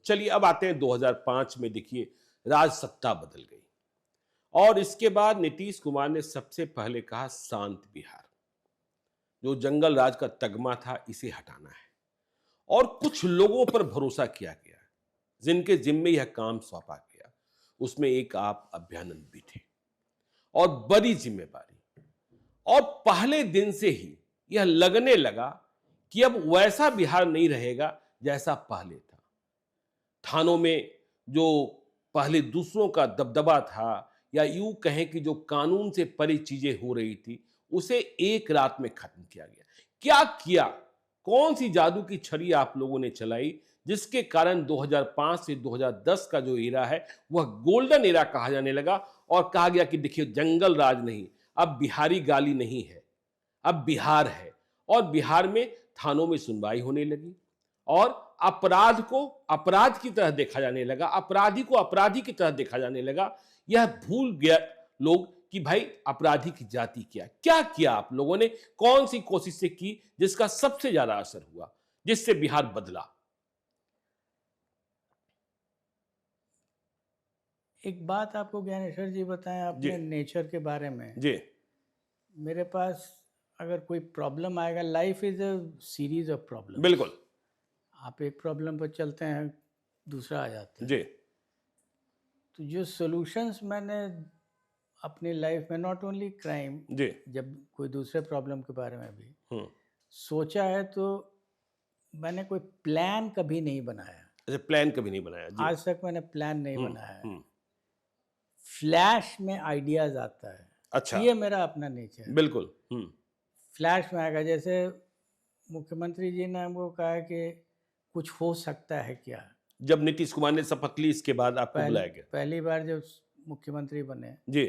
चलिए अब आते हैं 2005 में। देखिए राज सत्ता बदल गई और इसके बाद नीतीश कुमार ने सबसे पहले कहा शांत बिहार, जो जंगल राज का तगमा था इसे हटाना है। और कुछ लोगों पर भरोसा किया गया जिनके जिम्मे यह काम सौंपा गया, उसमें एक आप अभ्यानंद भी थे और बड़ी जिम्मेदारी। और पहले दिन से ही यह लगने लगा कि अब वैसा बिहार नहीं रहेगा जैसा पहले था। थानों में जो पहले दूसरों का दबदबा था, या यूं कहें कि जो कानून से परे चीजें हो रही थी, उसे एक रात में खत्म किया गया। क्या किया? कौन सी जादू की छड़ी आप लोगों ने चलाई जिसके कारण 2005 से 2010 का जो एरा है वह गोल्डन एरा कहा जाने लगा और कहा गया कि देखिए जंगल राज नहीं, अब बिहारी गाली नहीं है, अब बिहार है। और बिहार में थानों में सुनवाई होने लगी और अपराध को अपराध की तरह देखा जाने लगा, अपराधी को अपराधी की तरह देखा जाने लगा। यह भूल गया लोग कि भाई अपराधी की जाति क्या है। क्या किया आप लोगों ने? कौन सी कोशिशें की जिसका सबसे ज्यादा असर हुआ, जिससे बिहार बदला? एक बात आपको ज्ञानेश्वर जी बताएं, जी आपने नेचर के बारे में। जी मेरे पास अगर कोई प्रॉब्लम आएगा, life is a series of problem. बिल्कुल आप एक प्रॉब्लम पर चलते हैं, दूसरा आ जाता है। जी तो जो सॉल्यूशंस मैंने अपनी लाइफ में, नॉट ओनली क्राइम, जी जब कोई दूसरे प्रॉब्लम के बारे में भी हम्म। सोचा है, तो मैंने कोई प्लान कभी नहीं बनाया। अच्छा, प्लान कभी नहीं बनाया? जी। आज तक मैंने प्लान नहीं बनाया है। हम्म। फ्लैश में आइडियाज आता है। अच्छा, ये मेरा अपना नेचर है। बिल्कुल। फ्लैश में आएगा। जैसे मुख्यमंत्री जी ने हमको कहा कि कुछ हो सकता है क्या। जब नीतीश कुमार ने शपथ ली इसके बाद आपको बुलाया गया? पहली बार जब मुख्यमंत्री बने जी।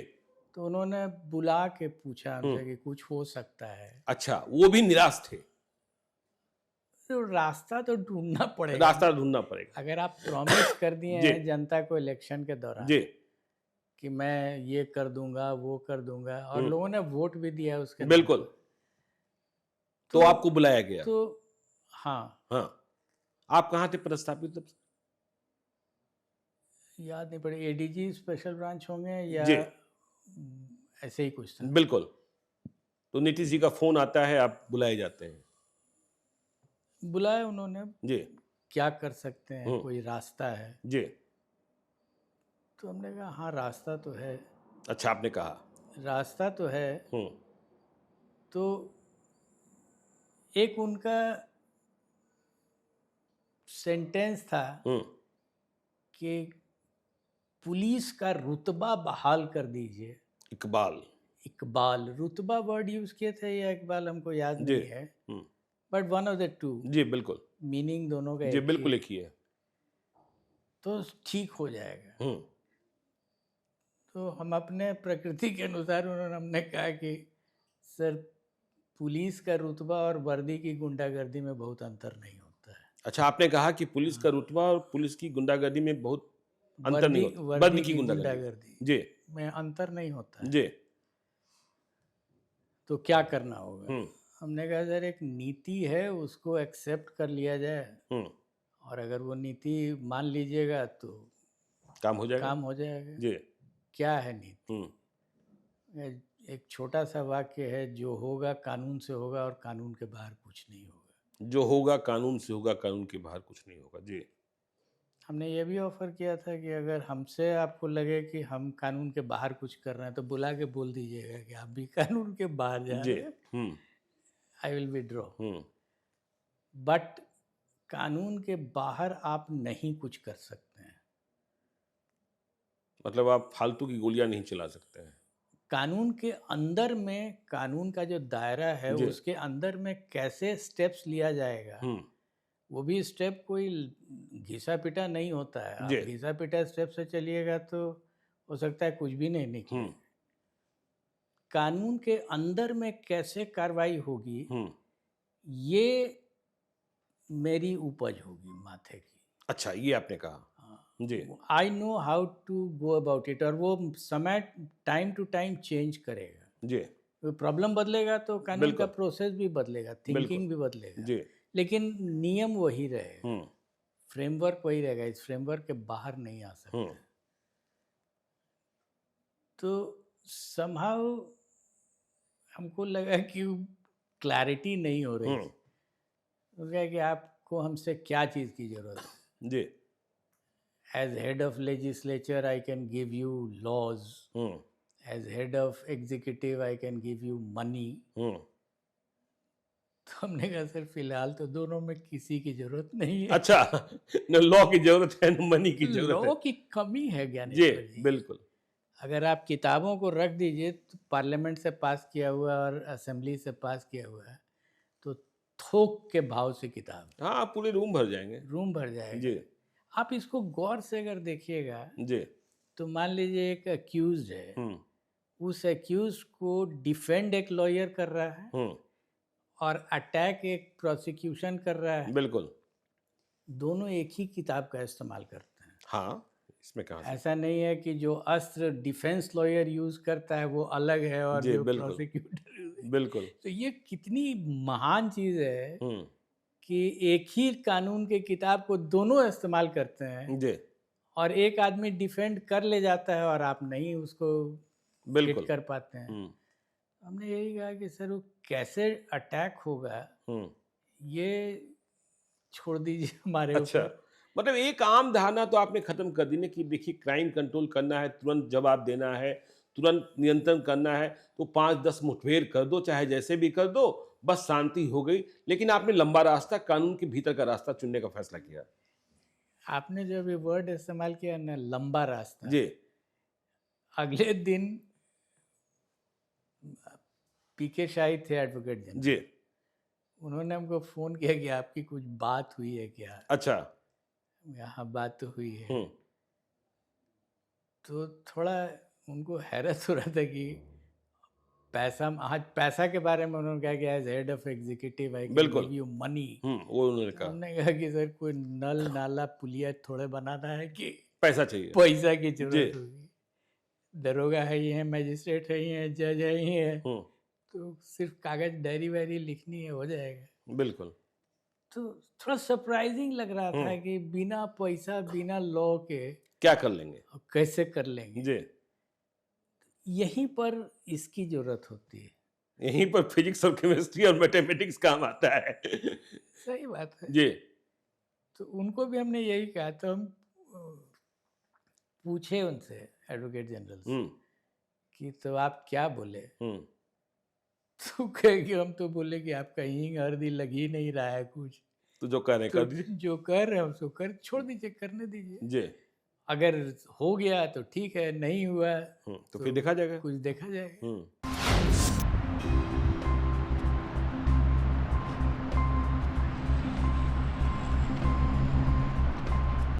तो उन्होंने बुला के पूछा हमसे कि कुछ हो सकता है। अच्छा, वो भी निराश थे? तो रास्ता तो ढूंढना पड़ेगा। रास्ता ढूंढना पड़ेगा। अगर आप प्रॉमिस कर दिए जी हैं जनता को इलेक्शन के दौरान जी कि मैं ये कर दूंगा, वो कर दूंगा, और लोगों ने वोट भी दिया उसके बिल्कुल। नाम पे, तो आपको बुलाया गया? तो हाँ। हाँ। आप कहाँ थे प्रस्थापित तब से? याद नहीं पड़े, एडीजी स्पेशल ब्रांच होंगे या जी ऐसे ही कुछ था। बिल्कुल। तो नीतीश जी का फोन आता है, आप बुलाए जाते हैं? बुलाया उन्होंने, जी। क्या कर सकते हैं, कोई रास्ता है? जी। तो हमने कहा हाँ रास्ता तो है। अच्छा, आपने कहा रास्ता तो है। तो एक उनका सेंटेंस था कि पुलिस का रुतबा बहाल कर दीजिए। इकबाल। इकबाल रुतबा वर्ड यूज किए थे या इकबाल, हमको याद नहीं है, but one of the two. जी बिल्कुल। मीनिंग दोनों का जी एक बिल्कुल ही एक ही है। तो ठीक हो जाएगा। तो हम अपने प्रकृति के अनुसार हमने कहा कि सर, पुलिस का रुतबा और वर्दी की गुंडागर्दी में बहुत अंतर नहीं होता है। अच्छा, आपने कहा कि पुलिस का रुतबा और पुलिस की गुंडागर्दी में बहुत अंतर नहीं होता। वर्दी की गुंडागर्दी जी में अंतर नहीं होता है। जी। तो क्या करना होगा? हमने कहा सर, एक नीति है, उसको एक्सेप्ट कर लिया जाए, और अगर वो नीति मान लीजिएगा तो काम हो जाएगा। काम हो जाएगा। जी। क्या है नीति? एक छोटा सा वाक्य है, जो होगा कानून से होगा और कानून के बाहर कुछ नहीं होगा। जो होगा कानून से होगा, कानून के बाहर कुछ नहीं होगा। जी। हमने ये भी ऑफर किया था कि अगर हमसे आपको लगे कि हम कानून के बाहर कुछ कर रहे हैं तो बुला के बोल दीजिएगा कि आप भी कानून के बाहर जा रहे हैं, आई विल विड्रॉ। बट कानून के बाहर आप नहीं कुछ कर सकते हैं। मतलब आप फालतू की गोलियां नहीं चला सकते हैं। कानून के अंदर में, कानून का जो दायरा है उसके अंदर में कैसे स्टेप्स लिया जाएगा, वो भी स्टेप कोई घिसा पिटा नहीं होता है। आप घिसा पिटा स्टेप से चलिएगा तो हो सकता है कुछ भी नहीं निकले। कानून के अंदर में कैसे कार्रवाई होगी, ये मेरी उपज होगी माथे की। अच्छा, ये आपने कहा। जी। I know how to go about it. और वो समय टाइम टू टाइम चेंज करेगा। जी। प्रॉब्लम बदलेगा तो कानून का प्रोसेस भी बदलेगा, थिंकिंग भी बदलेगा, जी। लेकिन नियम वही रहेगा। फ्रेमवर्क वही रहेगा, इस फ्रेमवर्क के बाहर नहीं आ सकते। तो समहाउ हमको लगा कि क्लैरिटी नहीं हो रही। तो क्या कि आपको हमसे क्या चीज़ की ज़रूरत है जी। As head of legislature I can give you laws, as head of executive I can give you money. तो हमने कहा सर फिलहाल तो दोनों में किसी की जरूरत नहीं है। अच्छा, न लॉ की जरूरत है न मनी की जरूरत है। लॉ की कमी है जी, बिल्कुल। अगर आप किताबों को रख दीजिए तो पार्लियामेंट से पास किया हुआ और असेंबली से पास किया हुआ है तो थोक के भाव से किताब, हाँ, पूरे रूम भर जाएंगे। रूम भर जाएगा। जी आप इसको गौर से अगर देखिएगा जी। तो मान लीजिए एक अक्यूज है, उस अक्यूज को डिफेंड एक लॉयर कर रहा है और अटैक एक प्रोसिक्यूशन कर रहा है। बिल्कुल। दोनों एक ही किताब का इस्तेमाल करते हैं। हाँ, इसमें कहाँ ऐसा नहीं है कि जो अस्त्र डिफेंस लॉयर यूज करता है वो अलग है और जो प्रोसिक्यूटर। बिल्कुल। तो ये कितनी महान चीज है कि एक ही कानून के किताब को दोनों इस्तेमाल करते हैं जी। और एक आदमी डिफेंड कर ले जाता है और आप नहीं उसको हिट कर पाते हैं। हमने यही कहा कि सर वो कैसे अटैक होगा ये छोड़ दीजिए हमारे ऊपर। मतलब एक आम धारणा तो आपने खत्म कर दी ना कि देखिए क्राइम कंट्रोल करना है, तुरंत जवाब देना है, तुरंत नियंत्रण करना है तो 5-10 मुठभेड़ कर दो, चाहे जैसे भी कर दो, बस शांति हो गई। लेकिन आपने लंबा रास्ता, कानून के भीतर का रास्ता चुनने का फैसला किया। आपने जो अभी वर्ड इस्तेमाल किया ना, लंबा रास्ता जी। अगले दिन पीके शाही थे एडवोकेट जनरल जी, उन्होंने हमको फोन किया कि आपकी कुछ बात हुई है क्या। अच्छा। हाँ बात तो हुई है। तो थोड़ा उनको हैरत हो रहा था कि पैसा, आज पैसा के बारे में उन्होंने कहा कि as head of executive I can give you money. वो उन्होंने कहा। हमने कहा कि सर कोई नल नाला पुलिया थोड़े बनाना है कि पैसा चाहिए, पैसा की जरूरत होगी। दरोगा है ही है, मजिस्ट्रेट है ही है, जज है ही है, तो सिर्फ कागज डायरी वायरी लिखनी है, हो जाएगा। बिल्कुल। तो थोड़ा सरप्राइजिंग लग रहा था कि बिना पैसा बिना लॉ के क्या कर लेंगे, कैसे कर लेंगे। जी। यहीं पर इसकी जरूरत होती है, यहीं पर फिजिक्स और केमिस्ट्री और मैथमेटिक्स काम आता है। सही बात है जी। तो उनको भी हमने यही कहा। तो हम पूछे उनसे एडवोकेट जनरल से कि तो आप क्या बोले। तो कहे कि हम तो बोले कि आपका हींग हल्दी लग ही नहीं रहा है कुछ, तो जो कर रहे कर दीजिए, जो कर रहे हैं उसको कर छोड़ दीजिए, करने दीजिए। जी। अगर हो गया तो ठीक है, नहीं हुआ तो फिर देखा जाएगा, कुछ देखा जाएगा।